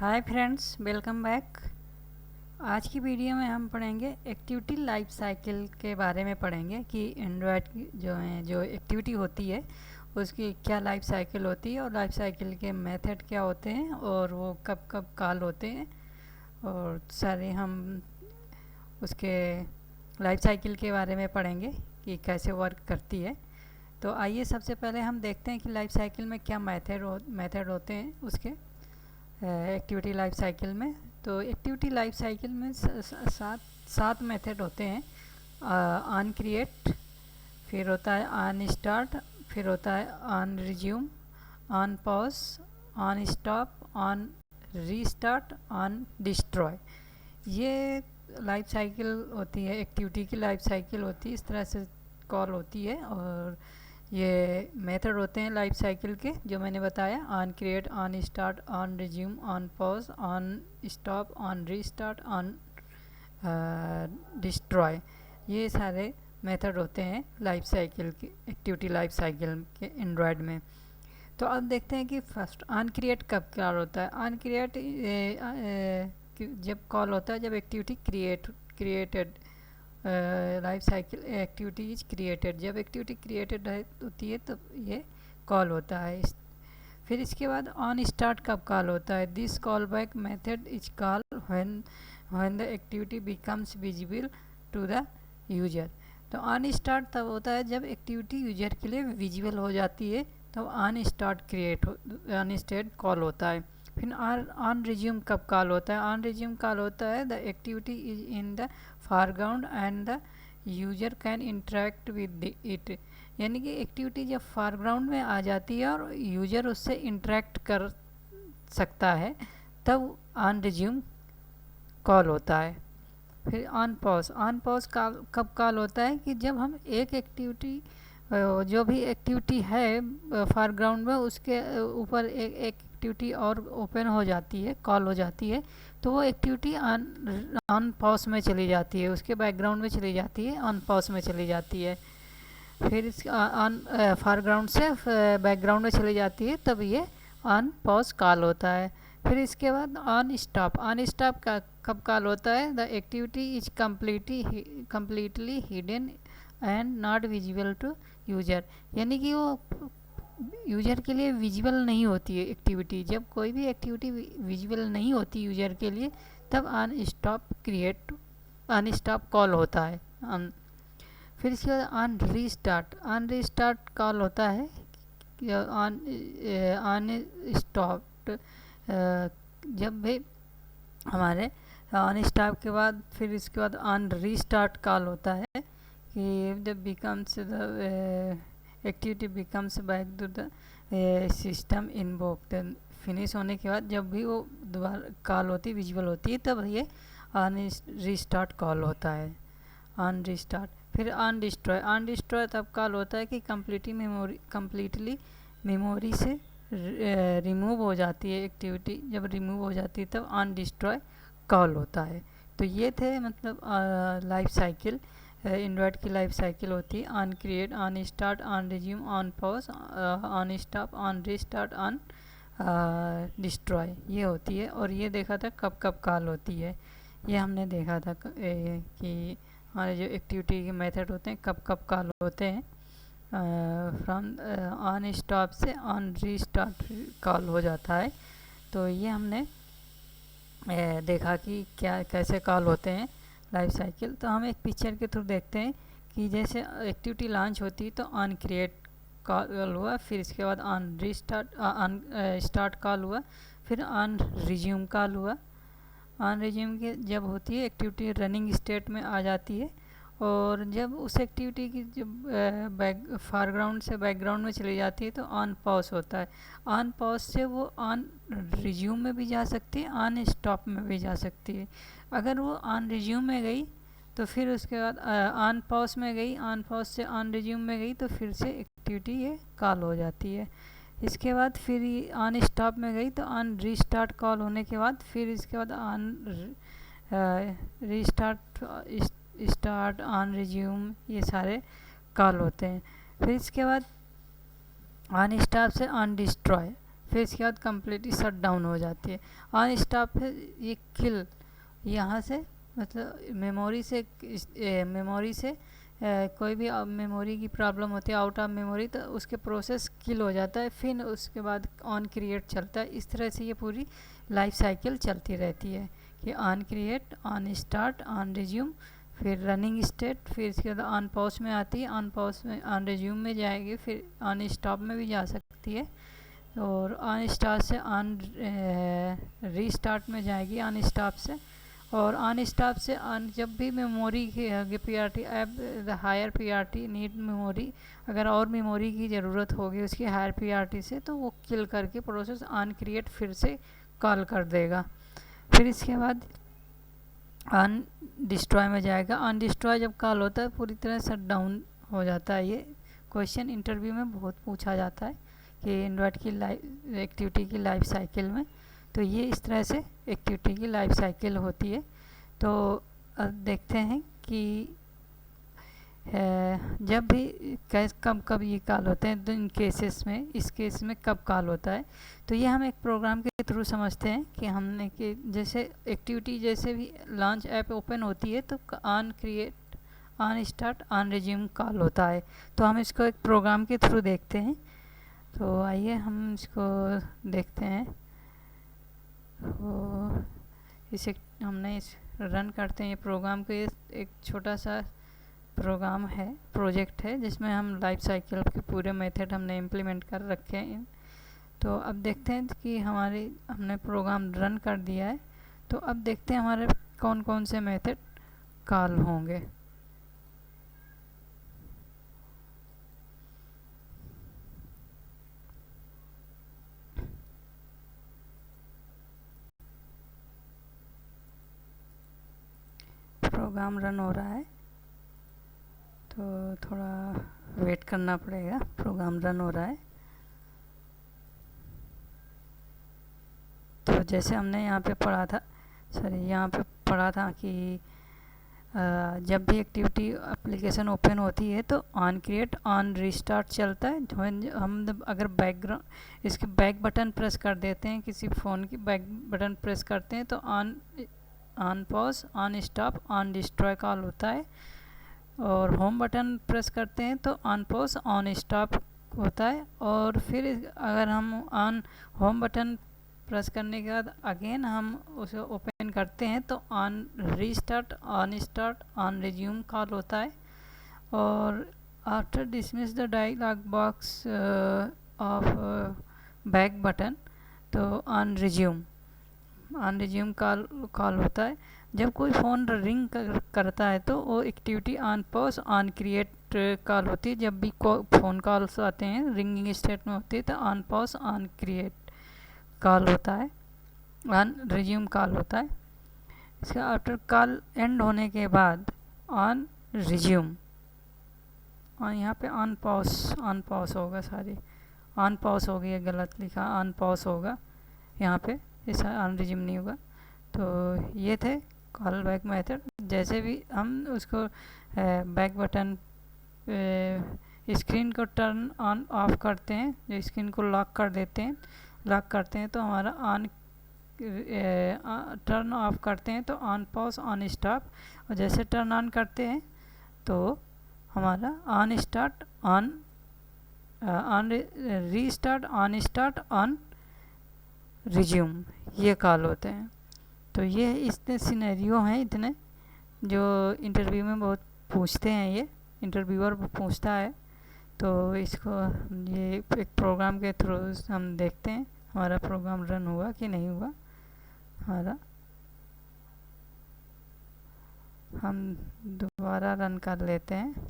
Hi friends, welcome back. आज की video में हम पढ़ेंगे एक्टिविटी लाइफ साइकिल के बारे में पढ़ेंगे कि एंड्रॉयड जो एक्टिविटी होती है उसकी क्या लाइफ साइकिल होती है और लाइफ साइकिल के मेथड क्या होते हैं और वो कब कब कॉल होते हैं और सारे हम उसके लाइफ साइकिल के बारे में पढ़ेंगे कि कैसे वर्क करती है। तो आइए सबसे पहले हम देखते हैं कि लाइफ साइकिल में क्या मेथड होते हैं उसके एक्टिविटी लाइफ साइकिल में। तो एक्टिविटी लाइफ साइकिल में सात मेथड होते हैं। ऑन क्रिएट, फिर होता है ऑन स्टार्ट, फिर होता है on resume, on pause, on stop, on restart, on destroy. ये लाइफ साइकिल होती है, एक्टिविटी की लाइफ साइकिल होती है, इस तरह से कॉल होती है। और ये मेथड होते हैं लाइफ साइकिल के जो मैंने बताया, on create, on start, on resume, on pause, on stop, on restart, on destroy. ये सारे मेथड होते हैं लाइफ साइकिल के, एक्टिविटी लाइफ साइकिल के एंड्रॉयड में। तो अब देखते हैं कि फर्स्ट ऑन क्रिएट कब कॉल होता है। ऑन क्रिएट जब कॉल होता है जब activity created, life cycle activity is created, जब एक्टिविटी क्रिएटेड होती है तब ये कॉल होता है। फिर इसके बाद ऑन स्टार्ट कब कॉल होता है। This call back method is call when the activity becomes visible to the user. तो ऑन स्टार्ट तब होता है जब एक्टिविटी यूजर के लिए विजिबल हो जाती है, तो ऑन स्टार्ट कॉल होता है। फिर ऑन रिज्यूम कब कॉल होता है। ऑन रिज्यूम कॉल होता है the activity is in the foreground and the user can interact with it। यानी कि एक्टिविटी जब foreground में आ जाती है और यूज़र उससे इंटरेक्ट कर सकता है तब ऑन रिज्यूम कॉल होता है। फिर ऑन पॉज कब कॉल होता है कि जब हम एक एक्टिविटी, जो भी एक्टिविटी है foreground में, उसके ऊपर एक एक्टिविटी और ओपन हो जाती है, कॉल हो जाती है, तो वो एक्टिविटी ऑन पॉज में चली जाती है, उसके बैकग्राउंड में चली जाती है, ऑन पॉज में चली जाती है। फिर इस ऑन फोरग्राउंड से बैकग्राउंड में चली जाती है, तब ये ऑन पॉज कॉल होता है। फिर इसके बाद ऑन स्टॉप का कब कॉल होता है। The activity is completely hidden and not visible to user. यानी कि वो यूजर के लिए विजिबल नहीं होती है एक्टिविटी। जब कोई भी एक्टिविटी विजिबल नहीं होती यूजर के लिए तब ऑन स्टॉप कॉल होता है। फिर इसके बाद ऑन रीस्टार्ट कॉल होता है। ऑन स्टॉप जब भी हमारे ऑन स्टॉप के बाद फिर इसके बाद ऑन रीस्टार्ट कॉल होता है कि जब becomes the activity becomes back to the system invoked. Finish होने के बाद जब भी वो दोबारा कॉल होती है, विजुअल होती है, तब ये ऑन रीस्टार्ट कॉल होता है, ऑन रीस्टार्ट। फिर ऑन डिस्ट्रॉय तब कॉल होता है कि कम्प्लीटली मेमोरी से रिमूव हो जाती है एक्टिविटी, जब रिमूव हो जाती है तब ऑन डिस्ट्रॉय कॉल होता है। तो ये थे मतलब लाइफ साइकिल, एंड्रॉयड की लाइफ साइकिल होती है। On create, on start, on resume, on pause, on stop, on restart, on destroy, ये होती है। और ये देखा था कब कब कॉल होती है, ये हमने देखा था कि हमारे जो एक्टिविटी के मेथड होते हैं कब कब कॉल होते हैं। फ्रॉम ऑन स्टॉप से ऑन रीस्टार्ट कॉल हो जाता है। तो ये हमने देखा कि क्या कैसे कॉल होते हैं लाइफ साइकिल। तो हम एक पिक्चर के थ्रू देखते हैं कि जैसे एक्टिविटी लॉन्च होती है तो ऑन क्रिएट कॉल हुआ, फिर इसके बाद on restart, on start call हुआ, फिर ऑन रिज्यूम कॉल हुआ। ऑन रिज्यूम के जब होती है एक्टिविटी रनिंग स्टेट में आ जाती है, और जब उस एक्टिविटी की जब फोरग्राउंड से बैकग्राउंड में चली जाती है तो ऑन पॉज होता है। ऑन पॉज से वो ऑन रिज्यूम में भी जा सकती है, ऑन स्टॉप में भी जा सकती है। अगर वो ऑन रिज्यूम में गई तो फिर उसके बाद ऑन पॉज में गई, ऑन पॉज से ऑन रिज्यूम में गई तो फिर से एक्टिविटी ये कॉल हो जाती है। इसके बाद फिर ऑन स्टॉप में गई तो ऑन रीस्टार्ट कॉल होने के बाद फिर इसके बाद on restart, start, on resume, ये सारे कॉल होते हैं। फिर इसके बाद ऑन स्टॉप से ऑन डिस्ट्रॉय, फिर इसके बाद कम्प्लीटली शट डाउन हो जाती है। ऑन स्टॉप है ये किल, यहाँ से मतलब मेमोरी से कोई भी मेमोरी की प्रॉब्लम होती है आउट ऑफ मेमोरी, तो उसके प्रोसेस किल हो जाता है, फिर उसके बाद ऑन क्रिएट चलता है। इस तरह से ये पूरी लाइफ साइकिल चलती रहती है कि on create, on start, on resume, फिर रनिंग स्टेट, फिर इसके बाद ऑन पॉज में आती है, ऑन पॉज में ऑन रिज्यूम में जाएगी, फिर ऑन स्टॉप में भी जा सकती है, और ऑन स्टार्ट से ऑन रीस्टार्ट में जाएगी ऑन स्टॉप से, और ऑन स्टॉप से ऑन जब भी मेमोरी की PRT app the higher PRT need memory, अगर और मेमोरी की ज़रूरत होगी उसकी हायर पीआरटी से, तो वो किल करके प्रोसेस ऑन क्रिएट फिर से कॉल कर देगा। फिर इसके बाद ऑन डिस्ट्रॉय में जाएगा। ऑन डिस्ट्रॉय जब कॉल होता है पूरी तरह शट डाउन हो जाता है। ये क्वेश्चन इंटरव्यू में बहुत पूछा जाता है कि एंड्रॉयड की एक्टिविटी की लाइफ साइकिल में, तो ये इस तरह से एक्टिविटी की लाइफ साइकिल होती है। तो अब देखते हैं कि जब भी कब ये कॉल होते हैं, तो इन केसेस में, इस केस में कब कॉल होता है, तो ये हम एक प्रोग्राम के थ्रू समझते हैं कि हमने कि जैसे एक्टिविटी जैसे भी लॉन्च ऐप ओपन होती है तो on create, on start, on resume call होता है। तो हम इसको एक प्रोग्राम के थ्रू देखते हैं। तो आइए हम इसको देखते हैं। तो इसे हमने इस रन करते हैं ये प्रोग्राम को। ये एक छोटा सा प्रोग्राम है, प्रोजेक्ट है, जिसमें हम लाइफ साइकिल के पूरे मेथड हमने इम्प्लीमेंट कर रखे हैं। तो अब देखते हैं कि हमने प्रोग्राम रन कर दिया है। तो अब देखते हैं हमारे कौन कौन से मेथड कॉल होंगे। प्रोग्राम रन हो रहा है तो थोड़ा वेट करना पड़ेगा। प्रोग्राम रन हो रहा है। तो जैसे हमने यहाँ पे पढ़ा था, कि जब भी एक्टिविटी एप्लीकेशन ओपन होती है तो ऑन क्रिएट, ऑन रीस्टार्ट चलता है। हम अगर बैकग्राउंड इसके बैक बटन प्रेस कर देते हैं, किसी फ़ोन की बैक बटन प्रेस करते हैं तो on pause, on stop, on destroy call होता है। और होम बटन प्रेस करते हैं तो ऑन पॉज, ऑन स्टॉप होता है। और फिर अगर हम ऑन होम बटन प्रेस करने के बाद अगेन हम उसे ओपन करते हैं तो on restart, on start, on resume call होता है। और after dismiss the dialog box of back button, तो ऑन रिज्यूम कॉल होता है। जब कोई फ़ोन रिंग करता है तो वो activity on pause, on create call होती है। जब भी फ़ोन कॉल्स आते हैं रिंगिंग स्टेट में होती है तो on pause, on create call होता है, ऑन रिज्यूम कॉल होता है। इसका आफ्टर कॉल एंड होने के बाद ऑन रिज्यूम, और यहाँ पे ऑन पॉज होगा, ऑन पॉज हो गया, गलत लिखा, ऑन पॉज होगा यहाँ पे, ऐसा ऑन रिज्यूम नहीं होगा। तो ये थे कॉल बैक मेथड। जैसे भी हम उसको बैक बटन स्क्रीन को टर्न ऑन ऑफ करते हैं, जो स्क्रीन को लॉक करते हैं तो हमारा ऑन टर्न ऑफ करते हैं तो ऑन पॉज, ऑन स्टॉप। और जैसे टर्न ऑन करते हैं तो हमारा on start, on restart, on start, on resume, ये कॉल होते हैं। तो ये इतने सिनेरियो हैं, इतने जो इंटरव्यू में बहुत पूछते हैं, ये इंटरव्यूअर पूछता है। तो इसको ये एक प्रोग्राम के थ्रू हम देखते हैं हमारा प्रोग्राम रन हुआ कि नहीं हुआ हमारा। हम दोबारा रन कर लेते हैं।